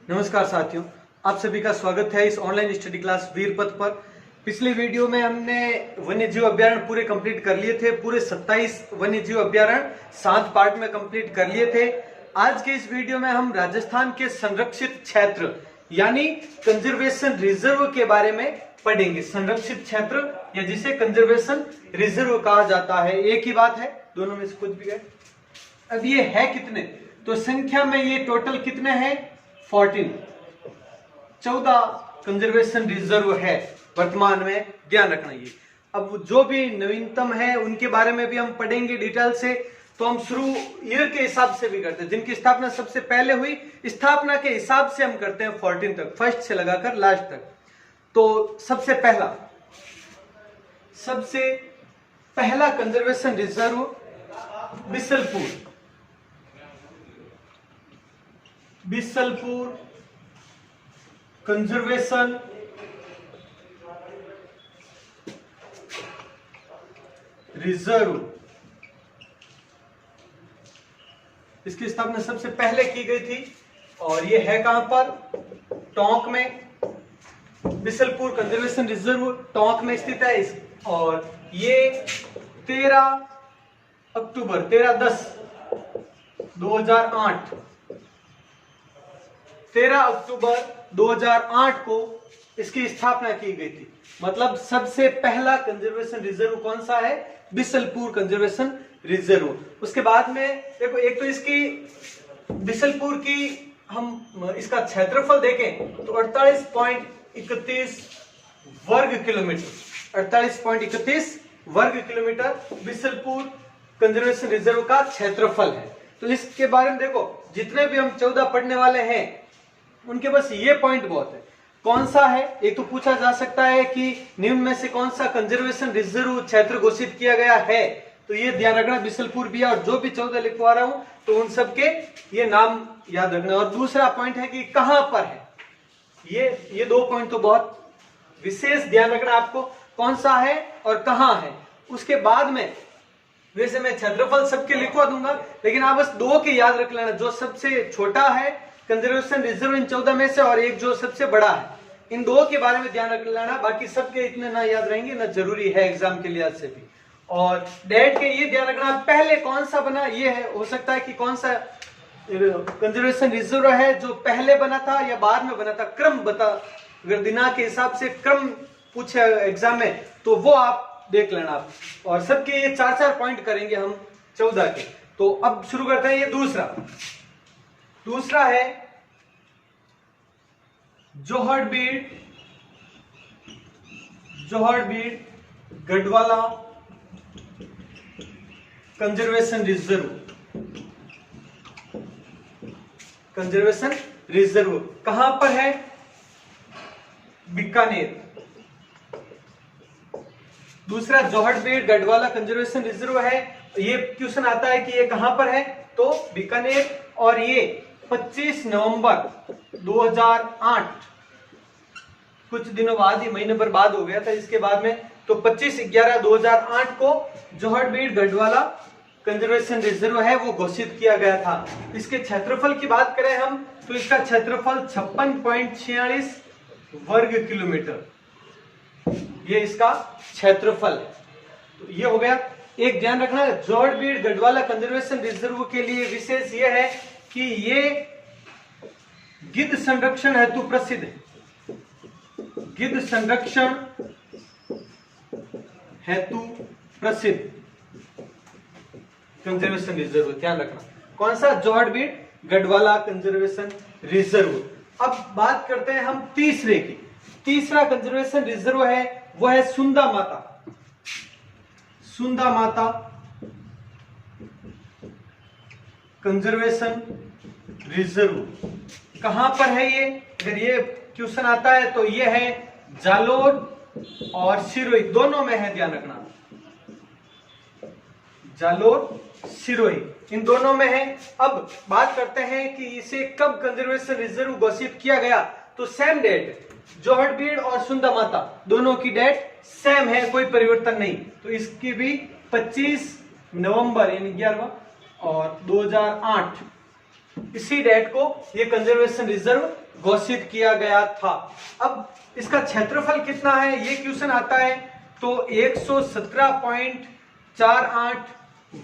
नमस्कार साथियों, आप सभी का स्वागत है इस ऑनलाइन स्टडी क्लास वीरपथ पर। पिछले वीडियो में हमने वन्यजीव अभ्यारण्य पूरे कंप्लीट कर लिए थे। पूरे 27 वन्यजीव अभ्यारण्य 7 पार्ट में कंप्लीट कर लिए थे। आज के इस वीडियो में हम राजस्थान के संरक्षित क्षेत्र यानी कंजर्वेशन रिजर्व के बारे में पढ़ेंगे। संरक्षित क्षेत्र या जिसे कंजर्वेशन रिजर्व कहा जाता है, एक ही बात है, दोनों में से कुछ भी है। अब ये है कितने, तो संख्या में ये टोटल कितने हैं? 14 कंजर्वेशन रिजर्व है वर्तमान में, ध्यान रखना ये। अब जो भी नवीनतम है उनके बारे में भी हम पढ़ेंगे डिटेल से। तो हम शुरू ईयर के हिसाब से भी करते हैं, जिनकी स्थापना सबसे पहले हुई, स्थापना के हिसाब से हम करते हैं 14 तक, फर्स्ट से लगाकर लास्ट तक। तो सबसे पहला conservation reserve Bisalpur conservation reserve, इसकी स्थापना सबसे पहले की गई थी और ये है कहां पर? टोंक में। बिसलपुर कंजर्वेशन रिजर्व टोंक में स्थित है और ये 13 अक्टूबर 2008 को इसकी स्थापना की गई थी। मतलब सबसे पहला कंजर्वेशन रिजर्व कौन सा है? Bisalpur conservation reserve. उसके बाद में देखो, एक तो इसकी बिसलपुर की हम इसका क्षेत्रफल देखें तो 48.31 वर्ग किलोमीटर, 48.31 वर्ग किलोमीटर बिसलपुर कंजर्वेशन रिजर्व का क्षेत्रफल है। तो इसके बारे में देखो, जितने भी हम 14 पढ़ने वाले हैं उनके बस ये पॉइंट बहुत है। कौन सा है? एक तो पूछा जा सकता है कि निम्न में से कौन सा कंजर्वेशन रिजर्व क्षेत्र घोषित किया गया है, तो ये ध्यान रखना, बिसलपुर भी है। और जो भी 14 लिखवा रहा हूं तो उन सबके ये नाम याद रखना। और दूसरा पॉइंट है कि कहां पर है। ये 2 पॉइंट तो बहुत विशेष ध्यान रखना आपको, कौन सा है और कहां है। उसके बाद में वैसे मैं क्षेत्रफल सबके लिखवा दूंगा, लेकिन आप बस 2 के याद रख लेना, जो सबसे छोटा है कंजर्वेशन रिजर्व इन 14 में से और एक जो सबसे बड़ा है, इन 2 के बारे में ध्यान रख लेना। बाकी सबके इतने ना याद रहेंगे ना जरूरी है एग्जाम के लिहाज से भी। और डेट के ये ध्यान रखना, पहले कौन सा बना ये है, हो सकता है कि कौन सा कंजर्वेशन रिजर्व है जो पहले बना था या बाद में बना था, क्रम बता, अगर दिनांक के हिसाब से क्रम पूछे एग्जाम में तो वो आप देख लेना आप। और सबके ये 4-4 पॉइंट करेंगे हम 14 के। तो अब शुरू करते हैं। ये दूसरा है जोहड़बीड़ गढ़वाला कंजर्वेशन रिजर्व कहां पर है? बीकानेर। दूसरा जोहड़बीड़ गढ़वाला कंजर्वेशन रिजर्व है। ये क्वेश्चन आता है कि ये कहां पर है, तो बीकानेर। और ये 25 नवंबर 2008, कुछ दिनों बाद ही, महीने भर बाद हो गया था इसके बाद में, तो 25/11/2008 को जोहड़बीड़ गढ़वाला कंजर्वेशन रिजर्व है वो घोषित किया गया था। इसके क्षेत्रफल की बात करें हम तो इसका क्षेत्रफल 56.46 वर्ग किलोमीटर, ये इसका क्षेत्रफल है। तो ये हो गया। एक ध्यान रखना, जोहड़बीड़ गढ़वाला कंजर्वेशन रिजर्व के लिए विशेष ये है कि ये गिद्ध संरक्षण हेतु प्रसिद्ध है। गिद्ध संरक्षण हेतु प्रसिद्ध कंजर्वेशन रिजर्व, ध्यान रखना। कौन सा? जोहड़बीड़ गढ़वाला कंजर्वेशन रिजर्व। अब बात करते हैं हम तीसरे की। तीसरा कंजर्वेशन रिजर्व है वो है सुंदा माता कंजर्वेशन रिजर्व। कहां पर है ये? अगर ये क्वेश्चन आता है तो ये है जालोर और सिरोही, दोनों में है, ध्यान रखना। जालोर सिरोही इन दोनों में है। अब बात करते हैं कि इसे कब कंजर्वेशन रिजर्व घोषित किया गया, तो सेम डेट, जोहड़बीड़ और सुंदा माता दोनों की डेट सेम है, कोई परिवर्तन नहीं। तो इसकी भी 25 नवंबर यानी 11वां और 2008 इसी डेट को ये कंजर्वेशन रिजर्व घोषित किया गया था। अब इसका क्षेत्रफल कितना है ये क्वेश्चन आता है, तो 117.48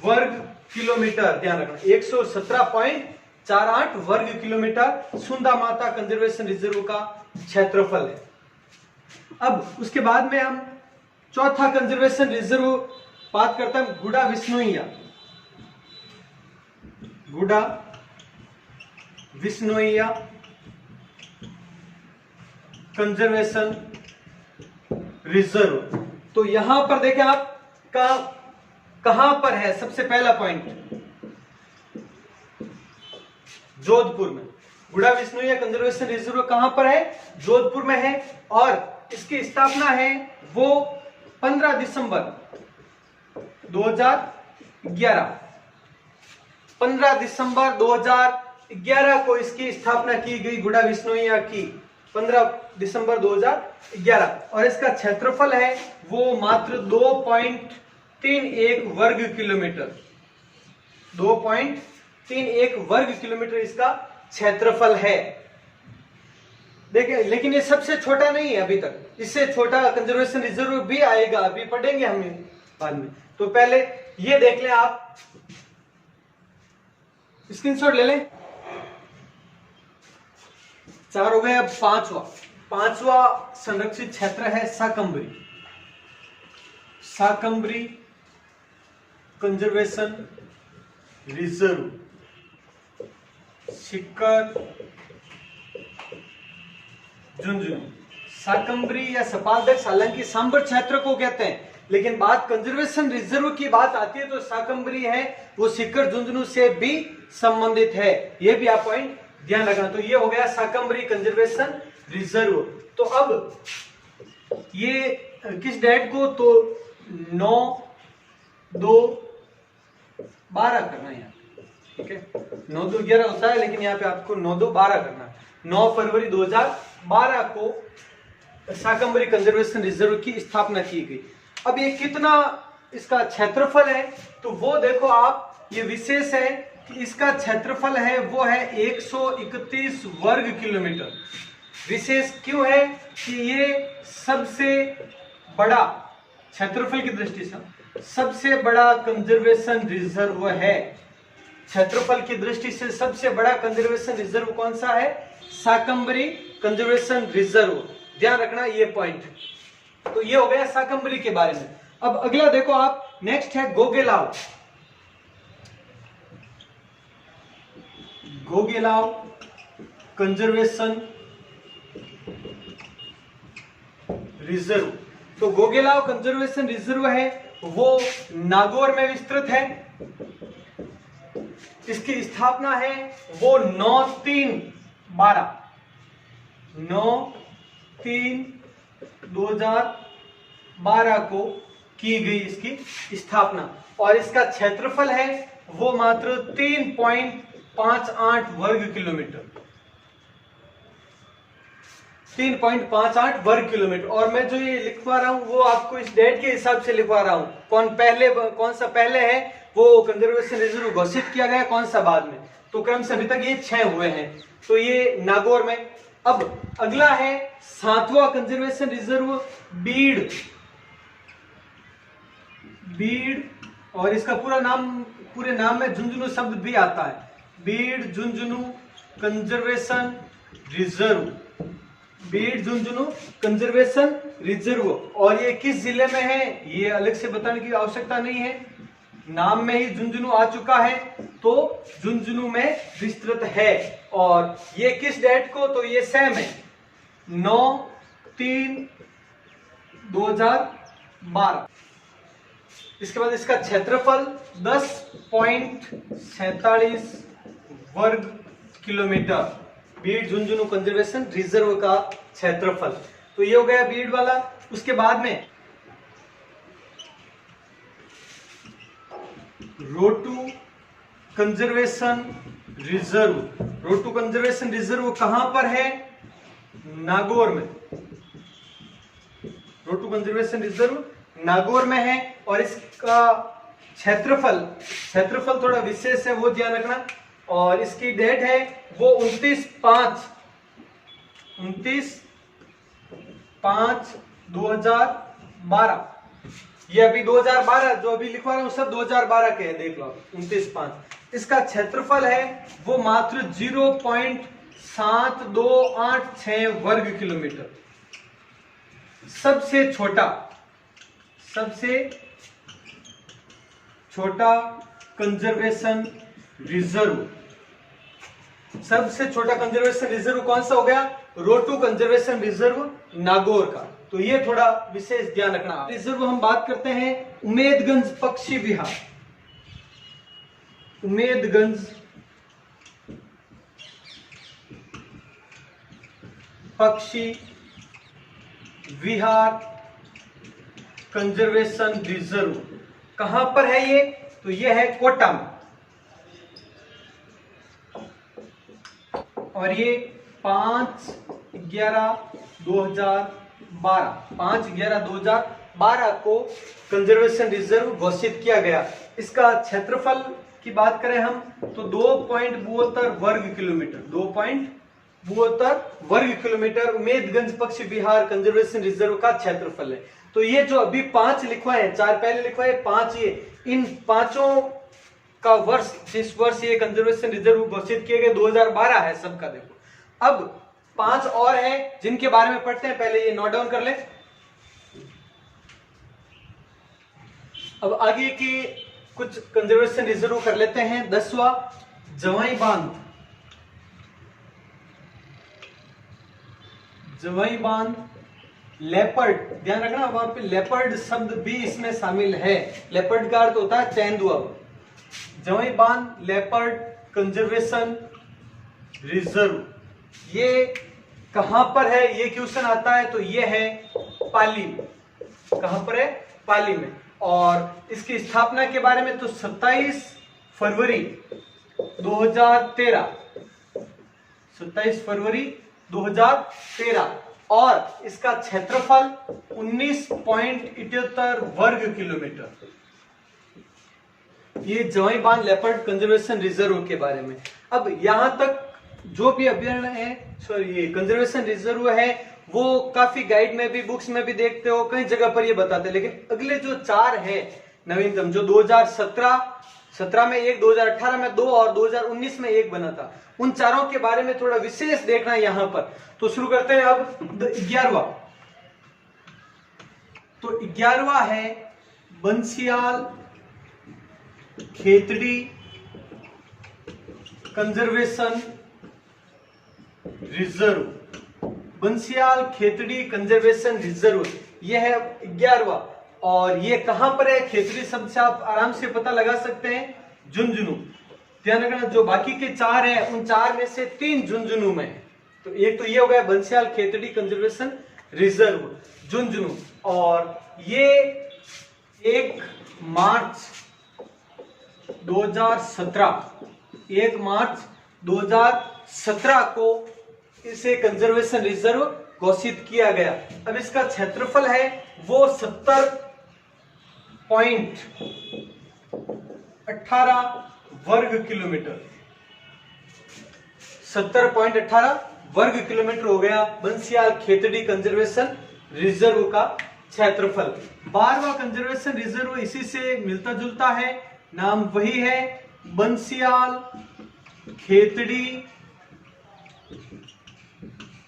वर्ग किलोमीटर, ध्यान रखना 117.48 वर्ग किलोमीटर सुंदा माता कंजर्वेशन रिजर्व का क्षेत्रफल है। अब उसके बाद में हम चौथा कंजर्वेशन रिजर्व बात करते हैं, गुडा विश्नोइया। गुडा Vishnoiya conservation reserve. तो यहां पर देखें आप कहां पर है, सबसे पहला पॉइंट जोधपुर में। गुडा विश्नोइया कंजर्वेशन रिजर्व कहां पर है, जोधपुर में है, और इसकी स्थापना है वो 15 दिसंबर 2011। 15 दिसंबर 2011 को इसकी स्थापना की गई, गुडा विश्नोइया की 15 दिसंबर 2011, और इसका क्षेत्रफल है वो मात्र 2.31 वर्ग किलोमीटर। 2.31 वर्ग किलोमीटर इसका क्षेत्रफल है। देखिए, लेकिन ये सबसे छोटा नहीं है अभी तक, इससे छोटा कंजर्वेशन रिजर्व भी आएगा, अभी पढ़ेंगे हम बाद में। तो पहले ये देख लें, आप स्क्रीनशॉट ले लें। 4 हो गए, अब पांचवा संरक्षित क्षेत्र है साकंबरी। Shakambhari conservation reserve, Sikar Jhunjhunu. साकंबरी या सपादक्ष हालांकि सांबर क्षेत्र को कहते हैं, लेकिन बात कंजर्वेशन रिजर्व की बात आती है तो साकंबरी है वो सीकर झुंझुनू से भी संबंधित है, ये भी आप पॉइंट ध्यान रखना। तो ये हो गया साकंबरी कंजर्वेशन रिजर्व। तो अब ये किस डेट को, तो 9/2/12 करना है, ठीक है। 9/2/11 होता है, लेकिन यहाँ पे आपको 9/2/12 करना है। 9 फरवरी 2012 को साकंबरी कंजर्वेशन रिजर्व की स्थापना की गई। अब ये कितना इसका क्षेत्रफल है, तो वो देखो आप, ये विशेष है कि इसका क्षेत्रफल है वो है 131 वर्ग किलोमीटर। विशेष क्यों है कि ये सबसे बड़ा क्षेत्रफल की दृष्टि से सबसे बड़ा कंजर्वेशन रिजर्व है। क्षेत्रफल की दृष्टि से सबसे बड़ा कंजर्वेशन रिजर्व कौन सा है, साकंबरी कंजर्वेशन रिजर्व, ध्यान रखना ये पॉइंट। तो ये हो गया साकंबरी के बारे में। अब अगला देखो आप, नेक्स्ट है गोगेलाव। Gogelav conservation reserve. तो गोगेलाव कंजर्वेशन रिजर्व है वो नागौर में विस्तृत है। इसकी स्थापना है वो 9/3/2012 को की गई इसकी स्थापना, और इसका क्षेत्रफल है वो मात्र 3.58 वर्ग किलोमीटर। 3.58 वर्ग किलोमीटर। और मैं जो ये लिखवा रहा हूं वो आपको इस डेट के हिसाब से लिखवा रहा हूं, कौन सा पहले है वो कंजर्वेशन रिजर्व घोषित किया गया, कौन सा बाद में। तो क्रम से अभी तक ये 6 हुए हैं, तो ये नागौर में। अब अगला है 7वां कंजर्वेशन रिजर्व बीड़। और इसका पूरे नाम में झुंझुनू शब्द भी आता है, Beed Jhunjhunu conservation reserve. Beed Jhunjhunu conservation reserve. और ये किस जिले में है ये अलग से बताने की आवश्यकता नहीं है, नाम में ही झुंझुनू आ चुका है, तो झुंझुनू में विस्तृत है। और ये किस डेट को, तो ये सेम है 9/3/2012। इसके बाद इसका क्षेत्रफल 10.47 वर्ग kilometre, Beed Jhunjhunu conservation reserve का क्षेत्रफल। तो ये हो गया बीड़ वाला। उसके बाद में रोटू कंजर्वेशन रिजर्व। रोटू कंजर्वेशन रिजर्व कहां पर है, नागौर में। रोटू कंजर्वेशन रिजर्व नागौर में है, और इसका क्षेत्रफल थोड़ा विशेष है, वो ध्यान रखना। और इसकी डेट है वो 29/5/2012। ये अभी 2012 जो अभी लिखवा रहा हूं सब 2012 के हैं, देख लो 29/5। इसका क्षेत्रफल है वो मात्र 0.7286 वर्ग किलोमीटर। सबसे छोटा कंजर्वेशन रिजर्व, सबसे छोटा कंजर्वेशन रिजर्व कौन सा हो गया? रोटू कंजर्वेशन रिजर्व नागौर का। तो ये थोड़ा विशेष ध्यान रखना। रिजर्व हम बात करते हैं उमेदगंज पक्षी विहार, उमेदगंज पक्षी विहार कंजर्वेशन रिजर्व कहां पर है ये? तो ये है कोटा में, और ये 5/11/2012 को कंजर्वेशन रिजर्व घोषित किया गया। इसका क्षेत्रफल की बात करें हम तो 2.72 वर्ग किलोमीटर, 2.72 वर्ग किलोमीटर उमेदगंज पक्षी विहार कंजर्वेशन रिजर्व का क्षेत्रफल है। तो ये जो अभी 5 लिखवाए हैं, 4 पहले लिखवाए, 5 ये, इन पांचों का वर्ष, जिस वर्ष ये कंजर्वेशन रिजर्व घोषित किए गए 2012 है सबका। देखो अब 5 और हैं जिनके बारे में पढ़ते हैं, पहले ये नोट डाउन कर ले। अब आगे की कुछ कंजर्वेशन रिजर्व कर लेते हैं। 10वां जवाई बांध लेपर्ड, ध्यान रखना वहां पे लेपर्ड शब्द भी इसमें शामिल है। लेपर्ड का अर्थ होता है तेंदुआ। जवाई बांध लेपर्ड कंजर्वेशन रिजर्व, ये कहां पर है? ये क्वेश्चन आता है तो ये है पाली में। कहां पर है? पाली में। और इसकी स्थापना के बारे में तो 27 फरवरी 2013 और इसका क्षेत्रफल 19.78 वर्ग किलोमीटर। ये जवाई बांध लेपर्ड कंजर्वेशन रिजर्व के बारे में। अब यहां तक जो भी अभयारण्य है, सॉरी ये कंजर्वेशन रिजर्व है, वो काफी गाइड में भी, बुक्स में भी देखते हो, कई जगह पर ये बताते हैं। लेकिन अगले जो 4 है नवीनतम, जो 2017 में 1, 2018 में 2 और 2019 में 1 बना था, उन चारों के बारे में थोड़ा विशेष देखना है यहां पर। तो शुरू करते हैं अब 11वां। तो 11वां है Bansiyal Khetri conservation reserve. Bansiyal Khetri conservation reserve यह है 11वां। और ये कहां पर है? खेतड़ी शब्द से आप आराम से पता लगा सकते हैं, झुंझुनू। ध्यान रखना, जो बाकी के 4 हैं उन 4 में से 3 झुंझुनू में है। तो एक तो ये हो गया बंसियाल खेतड़ी कंजर्वेशन रिजर्व झुंझुनू। और ये 1 मार्च 2017 को इसे कंजर्वेशन रिजर्व घोषित किया गया। अब इसका क्षेत्रफल है वो 70.18 वर्ग किलोमीटर, 70.18 वर्ग किलोमीटर हो गया बंसियाल खेतड़ी कंजर्वेशन रिजर्व का क्षेत्रफल। 12वां कंजर्वेशन रिजर्व इसी से मिलता जुलता है, नाम वही है बंसियाल खेतड़ी,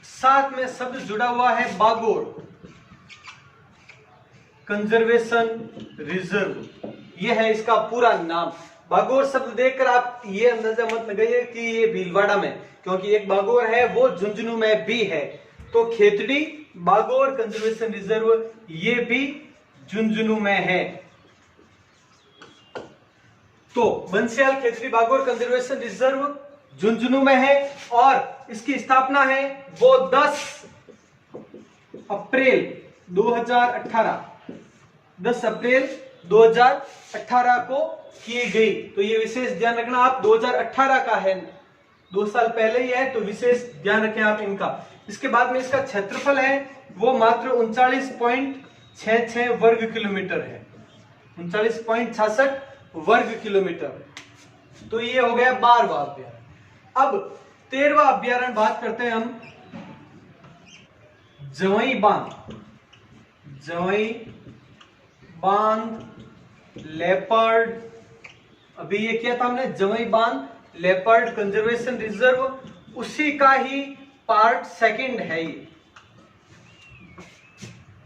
साथ में शब्द जुड़ा हुआ है बागोर कंजर्वेशन रिजर्व। यह है इसका पूरा नाम। बागोर शब्द देखकर आप ये अंदाजा मत लगाइए कि ये भीलवाड़ा में, क्योंकि एक बागोर है वो झुंझुनू में भी है। तो खेतड़ी बागोर कंजर्वेशन रिजर्व ये भी झुंझुनू में है। तो बंसियाल खेतड़ी बागोर कंजर्वेशन रिजर्व झुंझुनू में है और इसकी स्थापना है वो 10 अप्रैल 2018 को की गई। तो ये विशेष ध्यान रखना आप, 2018 का है, 2 साल पहले ही है, तो विशेष ध्यान रखें आप इनका। इसके बाद में इसका क्षेत्रफल है वो मात्र 39.66 वर्ग किलोमीटर है, 39.66 वर्ग किलोमीटर। तो ये हो गया 12वां अभ्यारण्य। अब 13वां अभ्यारण्य बात करते हैं हम जवई बांध लेपर्ड। अभी ये किया था हमने जवई बांध लेपर्ड कंजर्वेशन रिजर्व, उसी का ही पार्ट सेकंड है ये।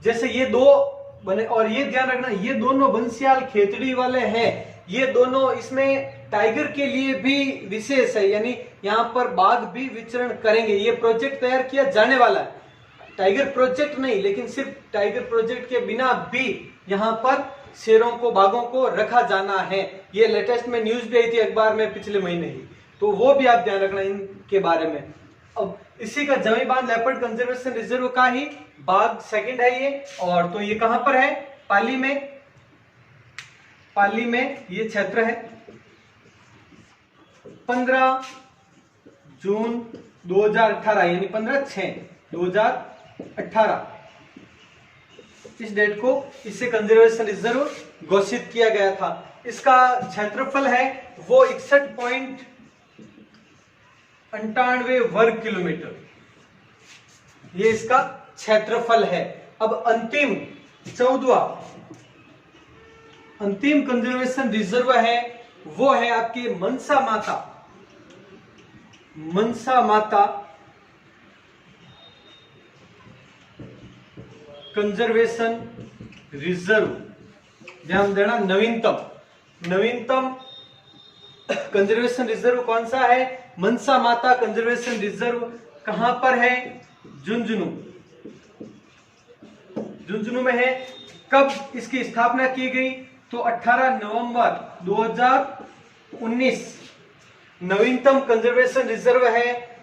जैसे ये दो बने, और ये ध्यान रखना ये दोनों बंसियाल खेतड़ी वाले हैं, ये दोनों, इसमें टाइगर के लिए भी विशेष है, यानी यहाँ पर बाघ भी विचरण करेंगे। ये प्रोजेक्ट तैयार किया जाने वाला है, टाइगर प्रोजेक्ट नहीं, लेकिन सिर्फ टाइगर प्रोजेक्ट के बिना भी यहाँ पर शेरों को, बाघों को रखा जाना है। ये लेटेस्ट में न्यूज भी आई थी अखबार में पिछले महीने ही, तो वो भी आप ध्यान रखना इनके बारे में। अब इसी का जवई बांध लेपर्ड कंजर्वेशन रिजर्व का ही बाघ सेकंड है ये, और तो ये कहां पर है, पाली में ये क्षेत्र है। 15 जून 2018 यानी 15/6/2018 इस डेट को इसे कंजर्वेशन रिजर्व घोषित किया गया था। इसका क्षेत्रफल है वो 61.98 वर्ग किलोमीटर, ये इसका क्षेत्रफल है। अब अंतिम 14वां अंतिम कंजर्वेशन रिजर्व है वो है आपकी मनसा माता कंजर्वेशन रिजर्व। ध्यान देना, नवीनतम कंजर्वेशन रिजर्व कौन सा है, मनसा माता कंजर्वेशन रिजर्व। कहां पर है, झुंझुनू में है। कब इसकी स्थापना की गई, तो 18 नवंबर 2019 नवीनतम कंजर्वेशन रिजर्व है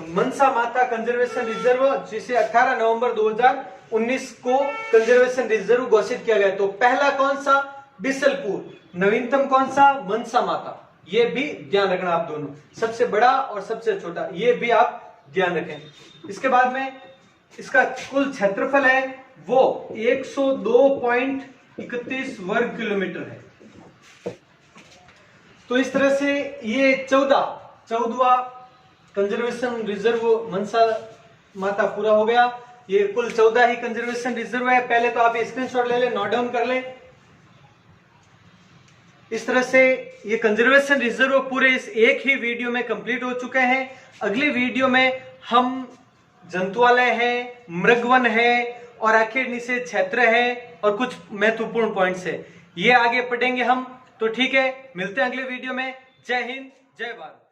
मनसा माता कंजर्वेशन रिजर्व, जिसे 18 नवंबर 2019 को कंजर्वेशन रिजर्व घोषित किया गया। तो पहला कौन सा, बिसलपुर, नवीनतम कौन सा, मनसा माता। ये भी ध्यान रखना आप दोनों, सबसे बड़ा और सबसे छोटा, ये भी आप ध्यान रखें। इसके बाद में इसका कुल क्षेत्रफल है वो 102.31 वर्ग किलोमीटर है। तो इस तरह से ये 14वां कंजर्वेशन रिजर्व मनसा माता पूरा हो गया। ये कुल 14 ही कंजर्वेशन रिजर्व है। पहले तो आप स्क्रीनशॉट ले लें, नोट डाउन कर लें। इस तरह से ये कंजर्वेशन रिजर्व पूरे इस एक ही वीडियो में कंप्लीट हो चुके हैं। अगली वीडियो में हम जंतुआलय है, मृगवन है और आखिर निषेध क्षेत्र है और कुछ महत्वपूर्ण पॉइंट्स है, ये आगे पढ़ेंगे हम। तो ठीक है, मिलते हैं अगले वीडियो में। जय हिंद, जय भारत।